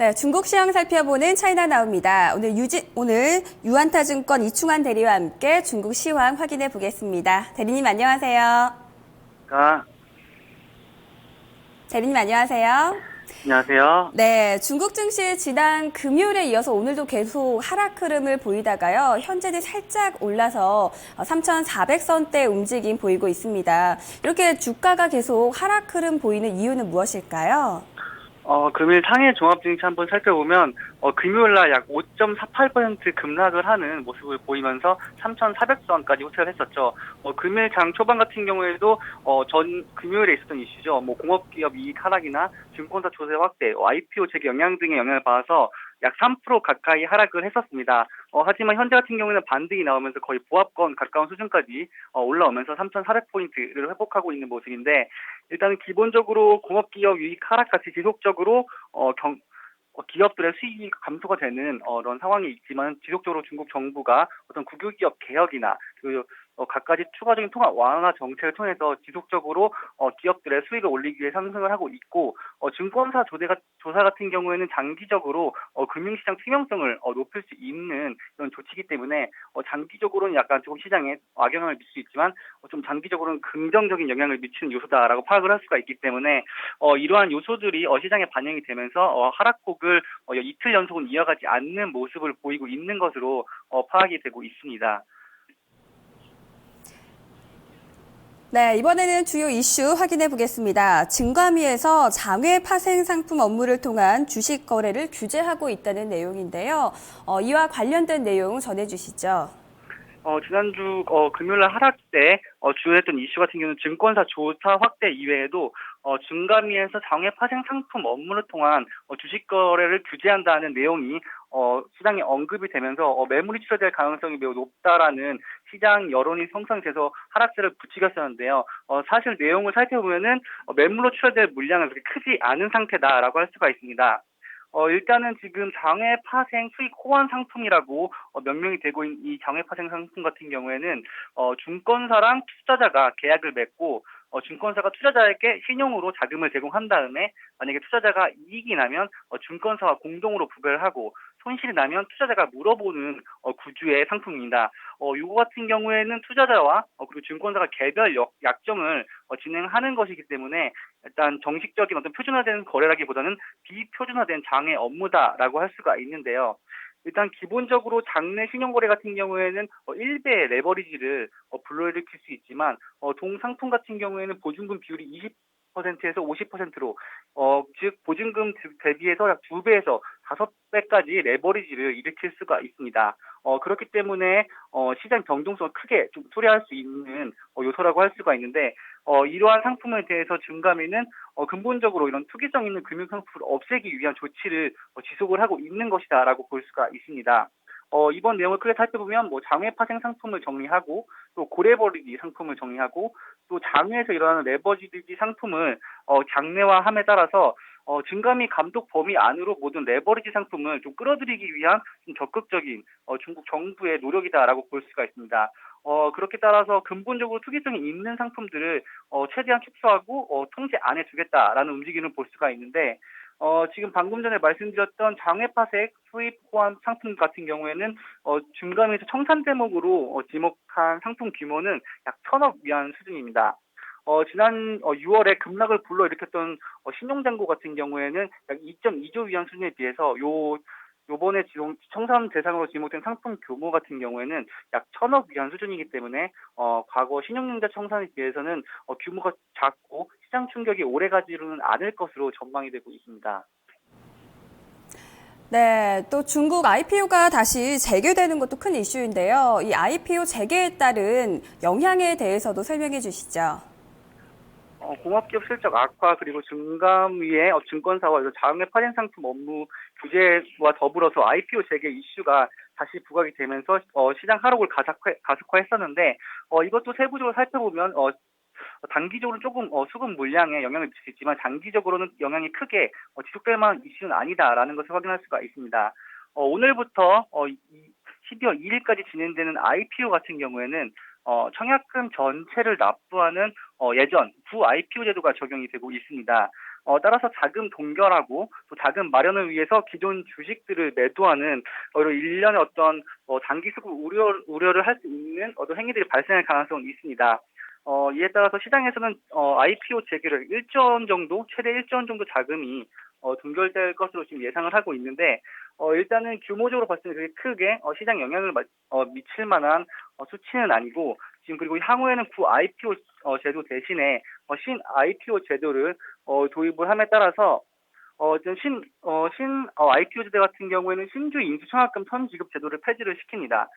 네, 중국 시황 살펴보는 차이나 나옵니다. 오늘 유한타증권 이충환 대리와 함께 중국 시황 확인해 보겠습니다. 대리님 안녕하세요. 대리님 안녕하세요. 안녕하세요. 네, 중국 증시 지난 금요일에 이어서 오늘도 계속 하락 흐름을 보이다가요. 현재는 살짝 올라서 3,400선대 움직임 보이고 있습니다. 이렇게 주가가 계속 하락 흐름 보이는 이유는 무엇일까요? 금일 상해 종합증시 한번 살펴보면, 금요일날 약 5.48% 급락을 하는 모습을 보이면서 3,400선까지 호체를 했었죠. 금일 장 초반 같은 경우에도, 금요일에 있었던 이슈죠. 공업기업 이익 하락이나 증권사 조세 확대, IPO 재개 영향 등의 영향을 받아서 약 3% 가까이 하락을 했었습니다. 하지만 현재 같은 경우에는 반등이 나오면서 거의 보합권 가까운 수준까지 올라오면서 3,400포인트를 회복하고 있는 모습인데, 일단은 기본적으로 공업기업 유익 하락같이 지속적으로 기업들의 수익이 감소가 되는 그런 상황이 있지만, 지속적으로 중국 정부가 어떤 국유기업 개혁이나 갖가지 추가적인 통화 완화 정책을 통해서 지속적으로 기업들의 수익을 올리기 위해 상승을 하고 있고, 증권사 조사 같은 경우에는 장기적으로 금융시장 투명성을 높일 수 있는 그런 조치이기 때문에 장기적으로는 약간 조금 시장에 악영향을 미칠 수 있지만, 좀 장기적으로는 긍정적인 영향을 미치는 요소다라고 파악을 할 수가 있기 때문에 이러한 요소들이 시장에 반영이 되면서 하락폭을 이틀 연속은 이어가지 않는 모습을 보이고 있는 것으로 파악이 되고 있습니다. 네, 이번에는 주요 이슈 확인해 보겠습니다. 증감위에서 장외 파생 상품 업무를 통한 주식 거래를 규제하고 있다는 내용인데요. 이와 관련된 내용 전해주시죠. 지난주 금요일날 하락 때 주요했던 이슈 같은 경우는 증권사 조사 확대 이외에도 증감위에서 장외 파생 상품 업무를 통한 주식 거래를 규제한다는 내용이 시장에 언급이 되면서 매물이 출회될 가능성이 매우 높다라는 시장 여론이 형성돼서 하락세를 부추겼었는데요. 사실 내용을 살펴보면은 매물로 출회될 물량은 그렇게 크지 않은 상태다라고 할 수가 있습니다. 일단은 지금 장외 파생 수익 호환 상품이라고 명명이 되고 있는 이 장외 파생 상품 같은 경우에는 증권사랑 투자자가 계약을 맺고 증권사가 투자자에게 신용으로 자금을 제공한 다음에, 만약에 투자자가 이익이 나면 증권사와 공동으로 부과를 하고, 손실이 나면 투자자가 물어보는 구주의 상품입니다. 이거 같은 경우에는 투자자와 그리고 증권사가 개별 약정을 진행하는 것이기 때문에, 일단 정식적인 어떤 표준화된 거래라기보다는 비표준화된 장외 업무다라고 할 수가 있는데요. 일단 기본적으로 장내 신용거래 같은 경우에는 1배의 레버리지를 불러일으킬 수 있지만, 동상품 같은 경우에는 보증금 비율이 20%에서 50%로 즉 보증금 대비해서 약 2배에서 5배까지 레버리지를 일으킬 수가 있습니다. 그렇기 때문에 시장 변동성을 크게 좀 초래할 수 있는 요소라고 할 수가 있는데, 이러한 상품에 대해서 증감위는 근본적으로 이런 투기성 있는 금융상품을 없애기 위한 조치를 지속을 하고 있는 것이다라고 볼 수가 있습니다. 이번 내용을 크게 살펴보면 장외 파생 상품을 정리하고, 또 고레버리지 상품을 정리하고, 또 장외에서 일어나는 레버리지 상품을 장내화함에 따라서 증감위 감독 범위 안으로 모든 레버리지 상품을 좀 끌어들이기 위한 좀 적극적인 중국 정부의 노력이다라고 볼 수가 있습니다. 그렇게 따라서 근본적으로 투기성이 있는 상품들을 최대한 축소하고 통제 안에 두겠다라는 움직임을 볼 수가 있는데, 지금 방금 전에 말씀드렸던 장외파색 수입 호환 상품 같은 경우에는 증감위에서 청산 대목으로 지목한 상품 규모는 약 1,000억 위안 수준입니다. 지난 6월에 급락을 불러일으켰던 신용잔고 같은 경우에는 약 2.2조 위안 수준에 비해서 요번에 청산 대상으로 지목된 상품 규모 같은 경우에는 약 1,000억 위안 수준이기 때문에 과거 신용융자 청산에 비해서는 규모가 작고 시장 충격이 오래가지는 않을 것으로 전망이 되고 있습니다. 네, 또 중국 IPO가 다시 재개되는 것도 큰 이슈인데요. 이 IPO 재개에 따른 영향에 대해서도 설명해 주시죠. 공업기업 실적 악화, 그리고 증감위의 증권사와 장외 파생 상품 업무 규제와 더불어서 IPO 재개 이슈가 다시 부각이 되면서 시장 하락을 가속화했었는데, 이것도 세부적으로 살펴보면 단기적으로는 조금 수급 물량에 영향을 미칠 수 있지만, 장기적으로는 영향이 크게 지속될 만한 이슈는 아니다라는 것을 확인할 수가 있습니다. 오늘부터 12월 2일까지 진행되는 IPO 같은 경우에는 청약금 전체를 납부하는 예전 구 IPO 제도가 적용이 되고 있습니다. 따라서 자금 동결하고 또 자금 마련을 위해서 기존 주식들을 매도하는 이런 일련의 어떤 단기 수급 우려를 할 수 있는 어떤 행위들이 발생할 가능성은 있습니다. 이에 따라서 시장에서는 IPO 재개를 1조 원 정도, 최대 1조 원 정도 자금이 동결될 것으로 지금 예상을 하고 있는데 일단은 규모적으로 봤을 때 그렇게 크게 시장 영향을 미칠 만한 수치는 아니고 지금 그리고 향후에는 구 IPO 제도 대신에 신 IPO 제도를 도입을 함에 따라서 지금 IPO 제도 같은 경우에는 신주 인수 청약금 선지급 제도를 폐지를 시킵니다.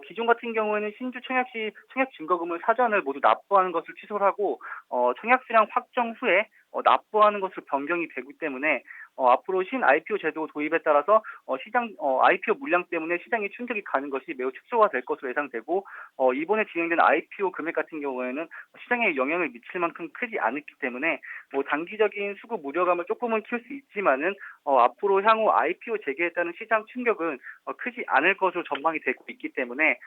기존 같은 경우에는 신주 청약 시 청약 증거금을 사전을 모두 납부하는 것을 취소를 하고 청약 수량 확정 후에 납부하는 것으로 변경이 되기 때문에 앞으로 신 IPO 제도 도입에 따라서 시장 IPO 물량 때문에 시장에 충격이 가는 것이 매우 축소가 될 것으로 예상되고 이번에 진행된 IPO 금액 같은 경우에는 시장에 영향을 미칠 만큼 크지 않았기 때문에 단기적인 수급 우려감을 조금은 키울 수 있지만은 앞으로 향후 IPO 재개에 따른 시장 충격은 크지 않을 것으로 전망이 되고 있기 때문에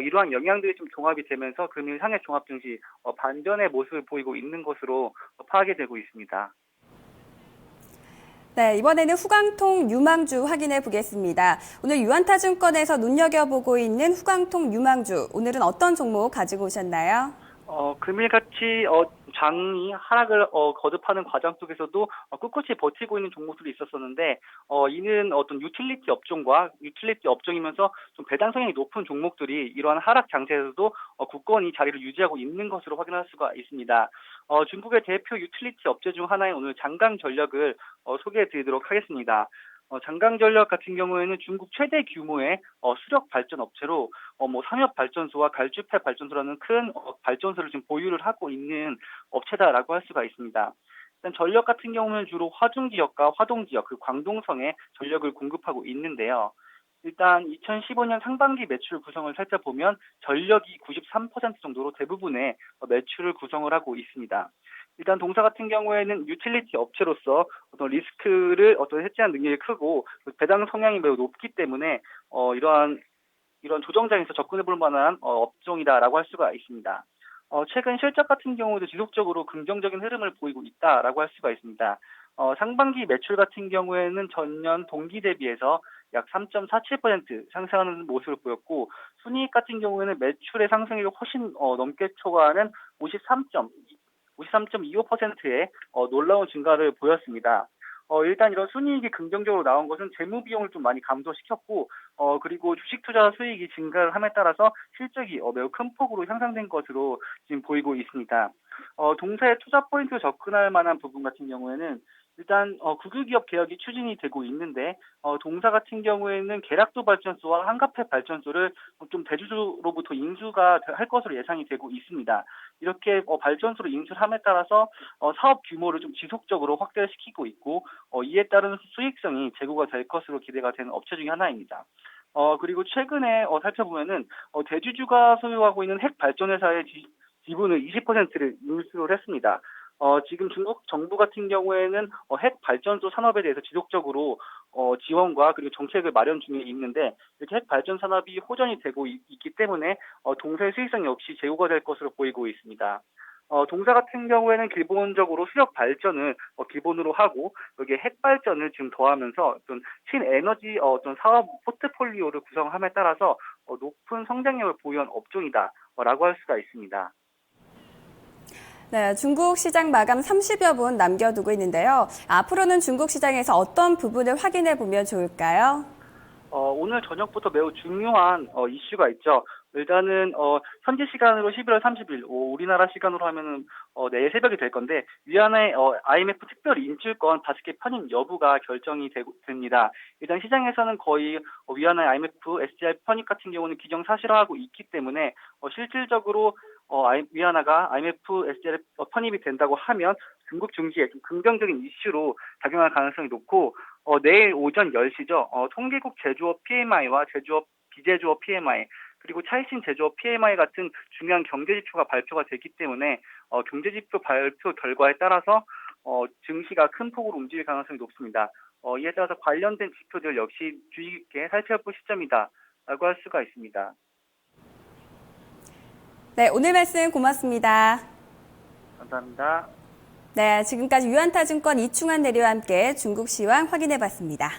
이러한 영향들이 좀 종합이 되면서 금일 상해 종합 증시 반전의 모습을 보이고 있는 것으로 파악이 되고 있습니다. 네, 이번에는 후광통 유망주 확인해 보겠습니다. 오늘 유한타증권에서 눈여겨보고 있는 후광통 유망주, 오늘은 어떤 종목 가지고 오셨나요? 금일같이 장이 하락을 거듭하는 과정 속에서도 꿋꿋이 버티고 있는 종목들이 있었었는데 이는 어떤 유틸리티 업종이면서 좀 배당 성향이 높은 종목들이 이러한 하락 장세에서도 굳건히 자리를 유지하고 있는 것으로 확인할 수가 있습니다. 중국의 대표 유틸리티 업체 중 하나인 오늘 장강전력을 소개해 드리도록 하겠습니다. 장강전력 같은 경우에는 중국 최대 규모의 수력 발전 업체로 상협 발전소와 갈주패 발전소라는 큰 발전소를 지금 보유를 하고 있는 업체다라고 할 수가 있습니다. 일단 전력 같은 경우는 주로 화중 지역과 화동 지역, 그 광동성에 전력을 공급하고 있는데요. 일단 2015년 상반기 매출 구성을 살펴보면 전력이 93% 정도로 대부분의 매출을 구성을 하고 있습니다. 일단 동사 같은 경우에는 유틸리티 업체로서 어떤 리스크를 해지하는 능력이 크고 배당 성향이 매우 높기 때문에 이런 조정장에서 접근해 볼 만한 업종이다라고 할 수가 있습니다. 최근 실적 같은 경우도 지속적으로 긍정적인 흐름을 보이고 있다라고 할 수가 있습니다. 상반기 매출 같은 경우에는 전년 동기 대비해서 약 3.47% 상승하는 모습을 보였고 순이익 같은 경우에는 매출의 상승률이 훨씬 넘게 초과하는 53.25%의 놀라운 증가를 보였습니다. 일단 이런 순이익이 긍정적으로 나온 것은 재무 비용을 좀 많이 감소시켰고 그리고 주식 투자 수익이 증가를 함에 따라서 실적이 매우 큰 폭으로 향상된 것으로 지금 보이고 있습니다. 동사의 투자 포인트로 접근할 만한 부분 같은 경우에는 일단 국유기업 개혁이 추진이 되고 있는데 동사 같은 경우에는 계락도 발전소와 한가패 발전소를 좀 대주주로부터 인수가 할 것으로 예상이 되고 있습니다. 이렇게 발전소로 인수함에 따라서 사업 규모를 좀 지속적으로 확대시키고 있고 이에 따른 수익성이 제고가 될 것으로 기대가 되는 업체 중에 하나입니다. 그리고 최근에 살펴보면은 대주주가 소유하고 있는 핵 발전 회사의 지분을 20%를 인수를 했습니다. 지금 중국 정부 같은 경우에는 핵 발전소 산업에 대해서 지속적으로 지원과 그리고 정책을 마련 중에 있는데 이렇게 핵 발전 산업이 호전이 되고 있기 때문에 동사의 수익성 역시 제고가 될 것으로 보이고 있습니다. 동사 같은 경우에는 기본적으로 수력 발전을 기본으로 하고 여기에 핵 발전을 지금 더하면서 어떤 신에너지 어떤 사업 포트폴리오를 구성함에 따라서 높은 성장력을 보유한 업종이다라고 할 수가 있습니다. 네, 중국 시장 마감 30여 분 남겨두고 있는데요. 앞으로는 중국 시장에서 어떤 부분을 확인해 보면 좋을까요? 오늘 저녁부터 매우 중요한 이슈가 있죠. 일단은 현지 시간으로 11월 30일 우리나라 시간으로 하면은 내일 새벽이 될 건데 위안화의 IMF 특별 인출권 5개 편입 여부가 결정이 됩니다. 일단 시장에서는 거의 위안화의 IMF SDR 편입 같은 경우는 기정사실화하고 있기 때문에 실질적으로 위안화가 IMF SDR 편입이 된다고 하면 중국 증시에 좀 긍정적인 이슈로 작용할 가능성이 높고 내일 오전 10시죠. 통계국 제조업 PMI와 비제조업 PMI 그리고 차이신 제조업 PMI 같은 중요한 경제 지표가 발표가 되기 때문에 경제 지표 발표 결과에 따라서 증시가 큰 폭으로 움직일 가능성이 높습니다. 이에 따라서 관련된 지표들 역시 주의 깊게 살펴볼 시점이다라고 할 수가 있습니다. 네, 오늘 말씀 고맙습니다. 감사합니다. 네, 지금까지 유한타증권 이충환 대리와 함께 중국 시황 확인해 봤습니다.